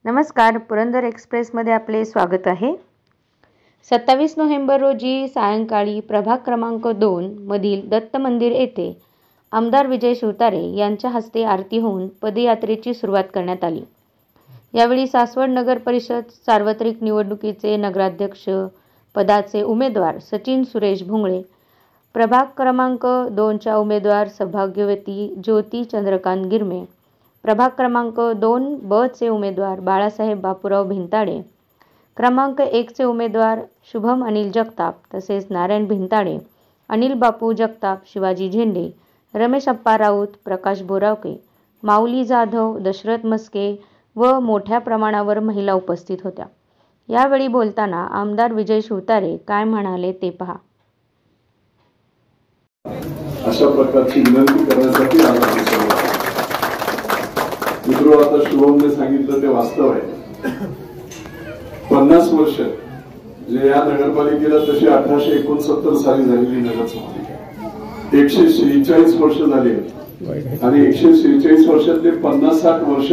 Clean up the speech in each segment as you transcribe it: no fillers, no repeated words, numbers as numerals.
नमस्कार, पुरंदर एक्सप्रेसमध्ये आपले स्वागत आहे। 27 नोव्हेंबर रोजी सायंकाळी प्रभाग क्रमांक 2 मधील दत्त मंदिर येथे आमदार विजय शिवतारे यांच्या हस्ते आरती होऊन पदयात्रेची सुरुवात करण्यात आली। यावेळी सासवड नगर परिषद सार्वत्रिक निवडणुकीचे नगराध्यक्ष पदाचे उमेदवार सचिन सुरेश भुंगळे, प्रभाग क्रमांक 2च्या उमेदवार सौभाग्यवती ज्योती चंद्रकांत गिरमे, प्रभाग क्रमांक 2ब चे उमेदवार बाळासाहेब बापूराव भिंताडे, क्रमांक 1 चे उमेदवार शुभम अनिल जगताप तसेच नारायण भिंताडे, अनिल बापू जगताप, शिवाजी झेंडे, रमेश अप्पा राऊत, प्रकाश बोरावके, माऊली जाधव, दशरथ मस्के व मोठ्या प्रमाणावर महिला उपस्थित होत्या। यावेळी बोलताना आमदार विजय शिवतारे काय म्हणाले ते पहा। अशा प्रकारची विनंती करण्यासाठी मित्रो, आता शुभमने सांगितलं ते वास्तव आहे। 50 वर्ष जे या नगरपालिकेला तशी 1869 साली झालेली नगरपालिका 146 वर्ष झाली आणि 146 वर्षातले 50-60 वर्ष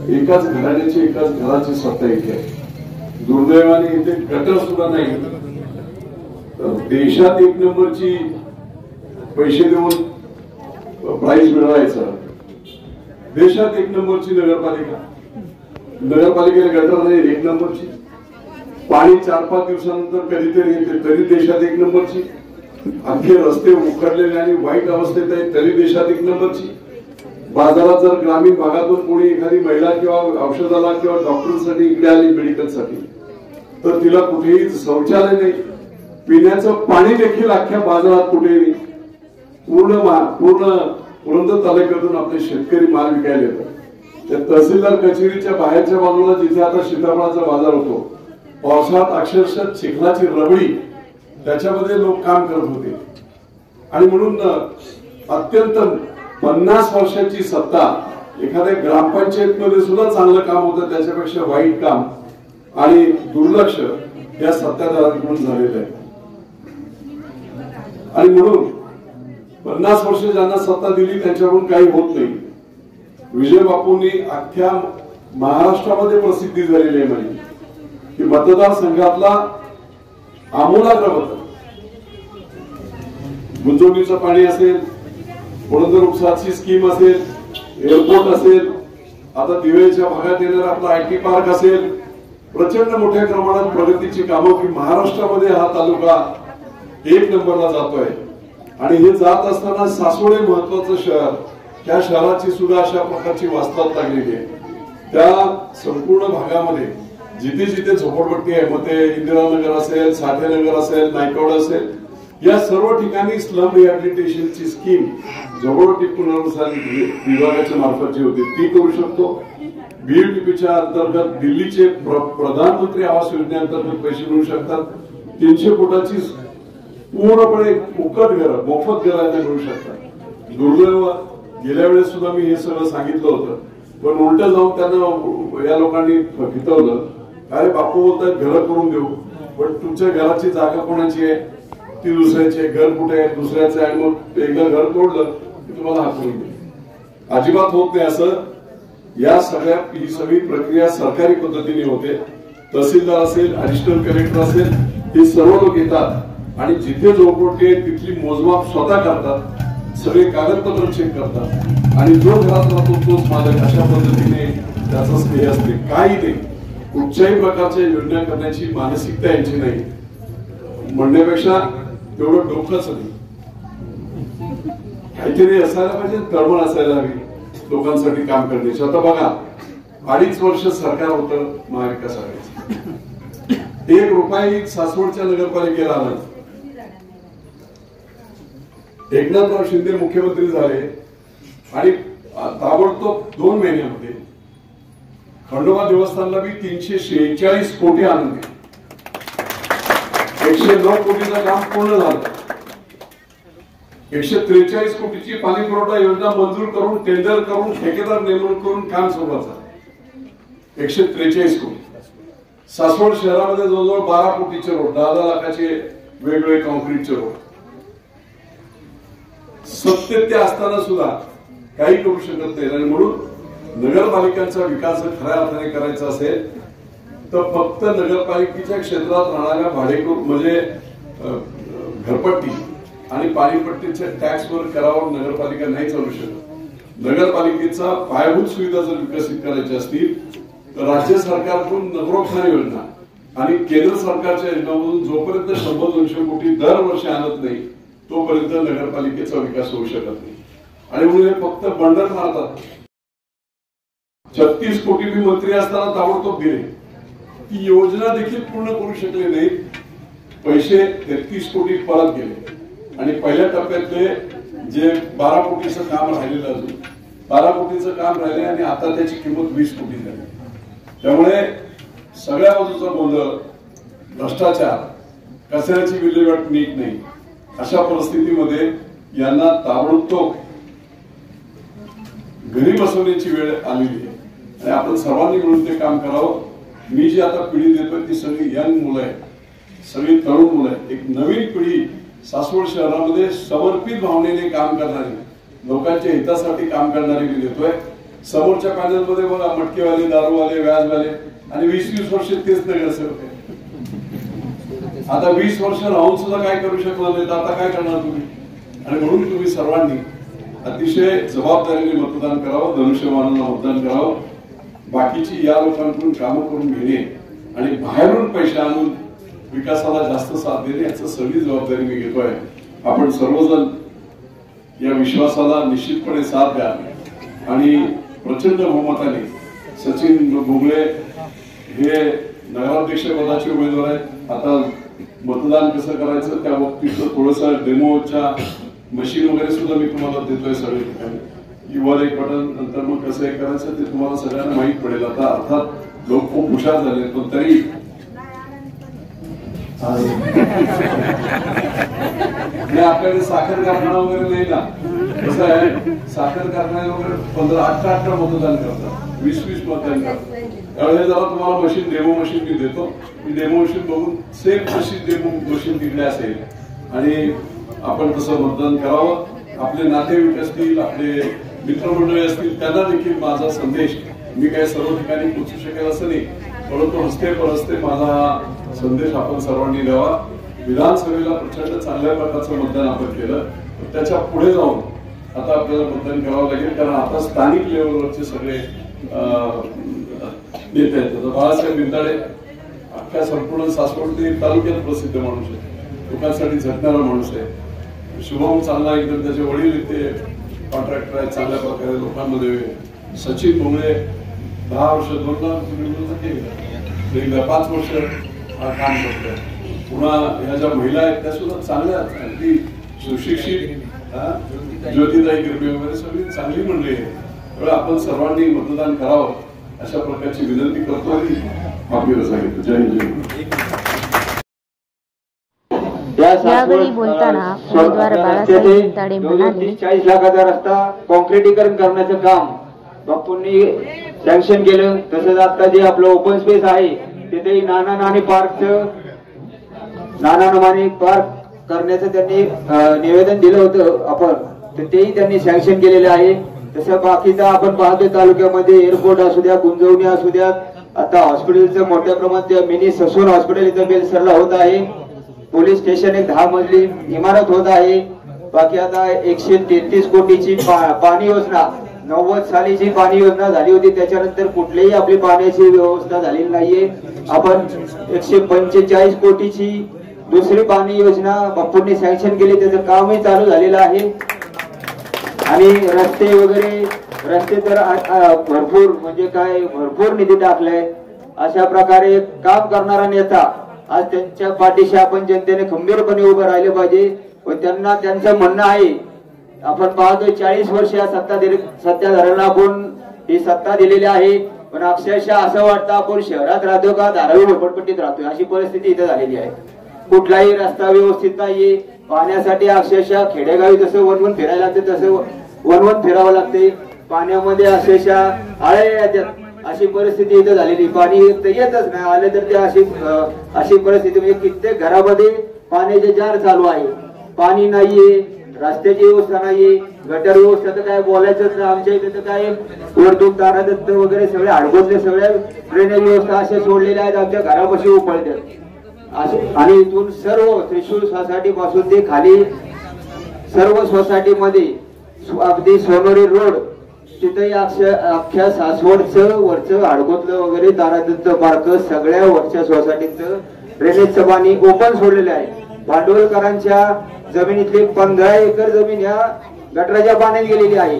एकाच घराण्याची एकाच घराची सत्ता इथे आहे। दुर्दैवाने इथे गटर सुद्धा नाही। देशात 1 नंबरची पैसे देऊन प्राइज मिळवायचं, देशात 1 नंबरची नगरपालिकेला गटर नाही 1 नंबरची, पाणी 4-5 दिवसानंतर कधीतरी येते तरी देशात 1 नंबरची, अख्खे रस्ते उखडलेले आणि वाईट अवस्थेत आहेत तरी देशात 1 नंबरची। बाजारात जर ग्रामीण भागातून कोणी एखादी महिला किंवा औषधाला किंवा डॉक्टरसाठी इकडे आली मेडिकलसाठी तर तिला कुठेही शौचालय नाही, पिण्याचं पाणी देखील अख्ख्या बाजारात कुठेही नाही। पूर्ण पुरंदर तालुक्यातून आपले शेतकरी माल विकायला येतात। त्या तहसीलदार कचेरीच्या बाहेरच्या बाजूला जिथे आता सीताफळाचा बाजार होतो, पावसाळ्यात अक्षरशः चिखलाची रबडी त्याच्यामध्ये लोक काम करत होते। आणि म्हणून अत्यंत 50 वर्षाची सत्ता एखाद्या ग्रामपंचायत मध्ये सुद्धा चांगलं काम होतं त्याच्यापेक्षा वाईट काम आणि दुर्लक्ष या सत्ताधाऱ्यांकडून झालेलं आहे। आणि म्हणून 50 वर्ष ज्यांना सत्ता दिली त्यांच्याकडून काही होत नाही। विजय बापूंनी अख्ख्या महाराष्ट्रामध्ये प्रसिद्धी झालेली आहे म्हणजे की मतदारसंघातला आमूलाग्र बदल, गुंजवणीचं पाणी असेल, पुरंदर उपसाची स्कीम असेल, एअरपोर्ट असेल, आता दिवेच्या भागात येणारा आपला आयटी पार्क असेल, प्रचंड मोठ्या प्रमाणात प्रगतीची कामं की महाराष्ट्रामध्ये हा तालुका 1 नंबरला जातोय। आणि हे जात असताना सासवड हे महत्वाचं शहर, त्या शहराची सुद्धा अशा प्रकारची वास्तवात लागलेली आहे। त्या संपूर्ण भागामध्ये जिथे जिथे झोपडपट्टी आहे, मग ते इंदिरानगर असेल, साठेनगर असेल, नायकवड असेल, या सर्व ठिकाणी स्लम रिहॅबिलिटेशनची स्कीम झोपडपट्टी पुनर्वसन विभागाच्या मार्फत जी होती ती करू शकतो। बीयूटीपीच्या अंतर्गत दिल्लीचे प्रधानमंत्री आवास योजनेअंतर्गत पैसे मिळू शकतात। 300 फुटाची पूर्णपणे फुकट घर, मोफत घरांना मिळू शकतात। दुर्दैव गेल्या वेळेस सुद्धा मी हे सगळं सांगितलं होतं, पण उलट जाऊन त्यांना या लोकांनी फितवलं। अरे बापू बोलतात घर करून देऊ, पण तुमच्या घराची जागा कोणाची आहे? ती दुसऱ्याची आहे। घर कुठे आहे? दुसऱ्याचं आहे। मग एकदा घर तोडलं की तुम्हाला हा करून देऊ, अजिबात होत नाही असं। ही सगळी प्रक्रिया सरकारी पद्धतीने होते। तहसीलदार असेल, ऍडिशनल कलेक्टर असेल, हे सर्व लोक येतात आणि जिथे झोपडपट्टी आहे तिथली मोजमाप स्वतः करतात, सगळे कागदपत्र चेक करतात आणि जो घरात राहतो तोच मालक, अशा पद्धतीने त्याचा स्नेह असते। काही नाही, कुठच्याही प्रकारच्या योजना करण्याची मानसिकता यांची नाही म्हणण्यापेक्षा तेवढं डोकंच नाही। काहीतरी असायला पाहिजे, तळमळ असायला हवी लोकांसाठी काम करण्याची। आता बघा, 2.5 वर्ष सरकार होतं महाविकास आघाडीचं, 1 रुपया सासवडच्या नगरपालिकेला आला। एकनाथराव शिंदे मुख्यमंत्री झाले आणि ताबडतोब 2 महिन्यामध्ये खंडोबा देवस्थानला बी 346 कोटी आणून दिले। 109 कोटीचं काम पूर्ण झालं। 143 कोटीची पाणी पुरवठा योजना मंजूर करून, टेंडर करून, ठेकेदार नेमणूक करून काम सुरुवात झालं। 143 कोटी। सासवड शहरामध्ये जवळजवळ 12 कोटीचे रोड, 10 लाखाचे वेगवेगळे कॉन्क्रीटचे रोड। सत्तेत ते असताना सुद्धा काही करू शकत नाही आणि म्हणून नगरपालिकांचा विकास जर खऱ्या अर्थाने करायचा असेल तर फक्त नगरपालिकेच्या क्षेत्रात राहणाऱ्या भाडेकरू म्हणजे घरपट्टी आणि पाणीपट्टीच्या टॅक्सवर करावर नगरपालिका नाही चालू शकत। नगरपालिकेचा पायाभूत सुविधा जर विकसित करायच्या असतील तर राज्य सरकारकडून नगरोत्थान योजना आणि केंद्र सरकारच्या योजनांमधून जोपर्यंत 100-200 कोटी दरवर्षी आणत नाही तोपर्यंत नगरपालिकेचा विकास होऊ शकत नाही। आणि म्हणून हे फक्त बंडल मारतात। 36 कोटी बी मंत्री असताना ताबडतोब दिले, ती योजना देखील पूर्ण करू शकले नाहीत। पैसे 33 कोटी परत गेले आणि पहिल्या टप्प्यातले जे 12 कोटीचं काम राहिलेलं अजून 12 कोटीचं काम राहिले आणि आता त्याची किंमत 20 कोटी झाली। त्यामुळे सगळ्या बाजूचा गोंधळ, भ्रष्टाचार, कचऱ्याची विल्हेवाट नीट नाही, अशा परिस्थितीमध्ये यांना ताबडतोब घरी बसवण्याची वेळ आलेली आहे आणि आपण सर्वांनी मिळून ते काम करावं। मी जी आता पिढी देतोय ती सगळी यंग मुलं आहेत, सगळी तरुण मुलं आहेत। एक नवीन पिढी सासवड शहरामध्ये समर्पित भावनेने काम करणारी, लोकांच्या हितासाठी काम करणारी मी देतोय। समोरच्या पॅनलमध्ये बघा मटकेवाले, दारूवाले, व्याजवाले आणि 20-20 वर्ष तेच नगरसेवक आहेत। आता 20 वर्ष राहून सुद्धा काय करू शकणार नाही, तर आता काय करणार तुम्ही? आणि म्हणून तुम्ही सर्वांनी अतिशय जबाबदारीने मतदान करावं, धनुष्यबाणाला मतदान करावं। बाकीची या लोकांकडून कामं करून घेणे आणि बाहेरून पैसे आणून विकासाला जास्त साथ देणे याची सगळी जबाबदारी मी घेतोय। आपण सर्वजण या विश्वासाला निश्चितपणे साथ द्या आणि प्रचंड बहुमताने सचिन भोगळे हे नगराध्यक्ष पदाचे उमेदवार आहेत। आता मतदान कसं करायचं त्या बाबतीत थोडंसं डेमोच्या मशीन वगैरे सुद्धा मी तुम्हाला देतोय सगळे ठिकाणी। वर एक बटन नंतर मग कसं करायचं ते तुम्हाला सगळ्यांना माहित पडेल। आता अर्थात लोक खूप हुशार झाले पण तरी आपल्याकडे साखर कारखाना वगैरे नाही ना, कसं आहे साखर कारखाने वगैरे 15-18 मतदान करतात, 20-20 मतदान करतात। त्यावेळेस जरा तुम्हाला मशीन डेमो मशीन मी देतो, मी डेमो मशीन बघून सेम तशी डेमो मशीन तिकडे असेल आणि आपण तसं मतदान करावं। आपले नातेवाईक असतील, आपले मित्रमंडळी असतील, त्यांना देखील माझा संदेश, मी काही सर्व ठिकाणी पोहोचू शकेल असं नाही, परंतु हस्ते परस्ते माझा संदेश आपण सर्वांनी द्यावा। विधानसभेला प्रचंड चांगल्या प्रकारचं मतदान आपण केलं, त्याच्या पुढे जाऊन आता आपल्याला मतदान करावं लागेल, कारण आता स्थानिक लेवलवरचे सगळे नेते आहेत। बाळासाहेब बिंदाडे अख्ख्या संपूर्ण सासवड तालुक्यात प्रसिद्ध माणूस आहे, लोकांसाठी झटणारा माणूस आहे। शुभम चांगला एकदम, त्याचे वडील इथे कॉन्ट्रॅक्टर आहेत, चांगल्या प्रकारे लोकांमध्ये। सचिन भोगळे 10 वर्ष 2 लाख 5 वर्ष काम करतोय। पुन्हा ह्या ज्या महिला आहेत त्या सुद्धा चांगल्या, अगदी सुशिक्षित, ज्योतिताई गिरबे वगैरे सगळी चांगली मंडळी आहे। त्यामुळे आपण सर्वांनी मतदान करावं अशा प्रकारची विनंती करतो आणि माफी सांगितलं। जय हिंद। यावेळी बोलताना उमेदवार बाळासाहेब बिंदाडे म्हणाले, 40 लाखाचा रस्ता कॉन्क्रिटीकरण करण्याचं काम बापूंनी सँक्शन केलं। तसंच आता जे आपलं ओपन स्पेस आहे तिथे नाना नानी पार्कचं पार्क करण्याचं त्यांनी निवेदन दिलं होतं आपण, तर तेही त्यांनी सँक्शन केलेलं आहे। तसं बाकीचा आपण पाहतोय तालुक्यामध्ये एअरपोर्ट असू द्या, गुंजवणी असू द्या, आता हॉस्पिटलचं मोठ्या प्रमाणात मिनी ससून हॉस्पिटल इथं बेलसरला होत आहे। पोलीस स्टेशन एक 10 मजली इमारत होत आहे। बाकी आता 133 कोटीची पाणी योजना, 90 सालीची पाणी योजना झाली होती, त्याच्यानंतर कुठलीही आपली पाण्याची व्यवस्था झालेली नाहीये। आपण 145 कोटीची दुसरी पाणी योजना बापूंनी सँक्शन केली, त्याचं कामही चालू झालेलं आहे। आणि रस्ते तर भरपूर म्हणजे काय भरपूर निधी टाकलाय। अशा प्रकारे काम करणारा नेता आज त्यांच्या पाठीशी आपण जनतेने खंबीरपणे उभं राहिले पाहिजे। व त्यांना त्यांचं म्हणणं आहे, आपण पाहतोय 40 वर्ष या सत्ताधाऱ्यांना आपण ही सत्ता दिलेली आहे, पण अक्षरशः असं वाटतं आपण शहरात राहतो का धारावी झोपडपट्टीत राहतोय, अशी परिस्थिती इथं झालेली आहे। कुठलाही रस्ता व्यवस्थित नाहीये, पाण्यासाठी अक्षरशः खेडेगावी जसं वनवन फिरायला लागते तसं वनवन फिरावं लागते। पाण्यामध्ये अक्षरशः आळे येतात, अशी परिस्थिती इथं झालेली। पाणी येतच नाही, आले तर ते अशी परिस्थिती म्हणजे कित्येक घरामध्ये पाण्याचे जार चालू आहे, पाणी नाहीये, रस्त्याची व्यवस्था नाहीये, गटर व्यवस्था तर काय बोलायचंच नाही. आमच्या इथे तर काय वरतून तारादत्त वगैरे सगळे अडगोतले सगळ्या ड्रेनेज व्यवस्था अशा सोडलेल्या आहेत आमच्या घरापाशी उपळतात असे. आणि इथून सर्व त्रिशूल सोसायटी पासून ते खाली सर्व सोसायटी मध्ये अगदी सोनोरी रोड तिथे अख्ख्या सासवडचं वरचं अडगोतलं वगैरे तारादत्त पार्क सगळ्या वरच्या सोसायटीचं ड्रेनेजचं पाणी ओपन सोडलेलं आहे. भांडवलकरांच्या जमिनीतली 15 एकर जमीन या गटराच्या पाण्यात गेलेली आहे.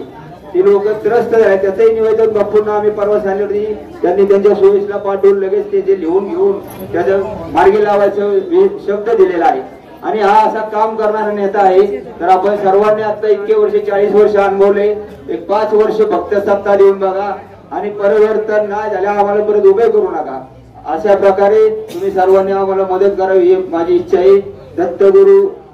ती लोक त्रस्त आहेत. त्याचंही निवेदन बापूंना आम्ही परवा सांगितलं होती. त्यांनी त्यांच्या सोयीसला पाठवून लगेच ते जे लिहून घेऊन त्याचं मार्गी लावायचं शब्द दिलेला आहे. आणि हा असा काम करणारा नेता आहे. तर आपण सर्वांनी आता इतके वर्ष 40 वर्ष अनुभवले. एक 5 वर्ष फक्त सत्ता देऊन बघा आणि परिवर्तन नाही झाल्या आम्हाला परत उभे करू नका. अशा प्रकारे तुम्ही सर्वांनी आम्हाला मदत करावी ही माझी इच्छा आहे.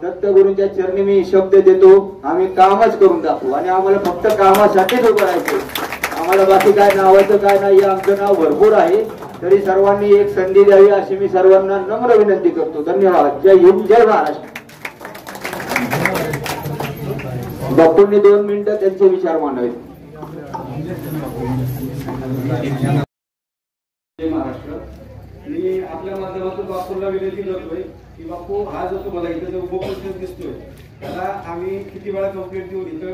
दत्तगुरूंच्या चरणी मी शब्द देतो. आम्ही कामच करून दाखवू आणि आम्हाला फक्त कामासाठीच उभं राहायचं. आम्हाला बाकी काय नावाचं काय नाही. आमचं नाव भरपूर आहे. तरी सर्वांनी एक संधी द्यावी अशी मी सर्वांना नम्र विनंती करतो. धन्यवाद. जय हिंद, जय महाराष्ट्र. बापूंनी 2 मिनिटं त्यांचे विचार मांडावेत. महाराष्ट्र मी आपल्या माध्यमातून बापूला विनंती करतोय की बापू हा जो तुम्हाला इथं जो उपप्रश्न दिसतोय त्याला आम्ही किती वेळा कंप्लेंट देऊन इथं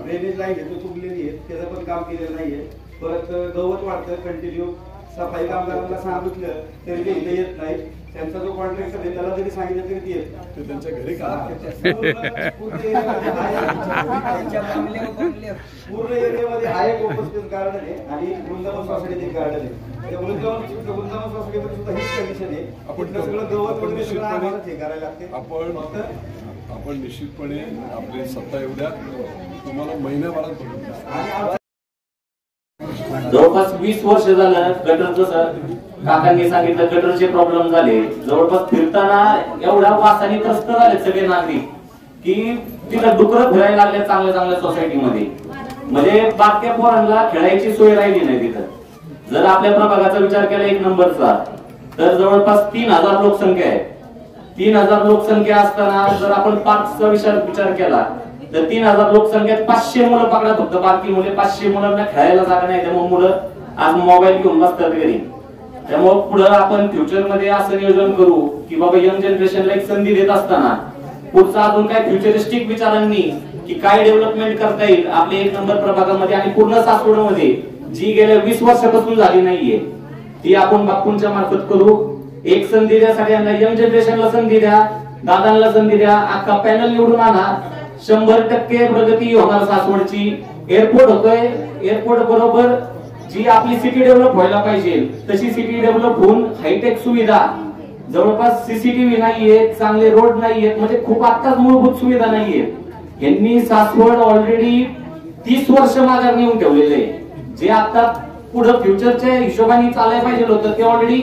ड्रेनेज लाईन येतो तुंबलेली आहे त्याचं पण काम केलेलं नाहीये. परत गवत वाढतं कंटिन्यू. सफाई कामगारांना सांगितलं तरी ते इथे येत नाही. त्यांचा जो कॉन्ट्रॅक्टर आहे त्याला जरी सांगितलं तरी ते येत त्यांच्या घरी पूर्ण एरियामध्ये हा एक उपस्थित गार्डन आहे आणि वृंदावन सोसायटीत एक गार्डन आहे. त्या वृंदावन सोसायटीमध्ये सुद्धा हीच कंडिशन आहे. आपण सगळं गवत वगैरे सगळं आम्हाला हे करायला लागते. आपण निश्चितपणे आपली सत्ता एवढ्या तुम्हाला महिन्याभरात बघू. जवळपास 20 वर्ष झालं गटरचं काकांनी सांगितलं गटरचे प्रॉब्लेम झाले. जवळपास फिरताना एवढ्या वासाने त्रस्त झाले सगळे नागरिक की तिथं डुकरं फिरायला लागले चांगल्या चांगल्या सोसायटीमध्ये. म्हणजे बारक्या पोरांना खेळायची सोय राहिली नाही तिथं. जर आपल्या प्रभागाचा विचार केला 1 नंबरचा तर जवळपास 3000 लोकसंख्या आहे. 3000 लोकसंख्या असताना जर आपण पार्कचा विचार केला तर 3000 लोकसंख्येत 500 मुलं पकडा फक्त बारकी मुले. 500 मुलांना खेळायला जागा नाही. त्यामुळे मुलं आज मोबाईल घेऊन बसतात घरी. त्यामुळे पुढे आपण फ्युचर मध्ये असं नियोजन करू की बाबा यंग जनरेशनला एक संधी देत असताना पुढचा अजून काय फ्युचरिस्टिक विचारांनी की काय डेव्हलपमेंट करता येईल आपल्या 1 नंबर प्रभागामध्ये आणि पूर्ण सासवडमध्ये जी गेल्या 20 वर्षापासून झाली नाहीये ती आपण बापूंच्या मार्फत करू. एक संधी द्या सगळ्यांना. यंग जनरेशनला संधी द्या, दादांना संधी द्या. अख्खा पॅनल निवडून आणा. 100% प्रगती होणार सासवडची. एअरपोर्ट होतोय. एअरपोर्ट बरोबर जी आपली सिटी डेव्हलप व्हायला पाहिजे तशी सिटी डेव्हलप होऊन हायटेक सुविधा जवळपास सीसीटीव्ही नाहीये, चांगले रोड नाहीयेत. म्हणजे खूप आत्ताच मूलभूत सुविधा नाहीयेत. यांनी सासवड ऑलरेडी 30 वर्ष माघार नेऊन ठेवलेले. जे आता पुढे फ्युचरच्या हिशोबाने चालायला पाहिजे होतं ते ऑलरेडी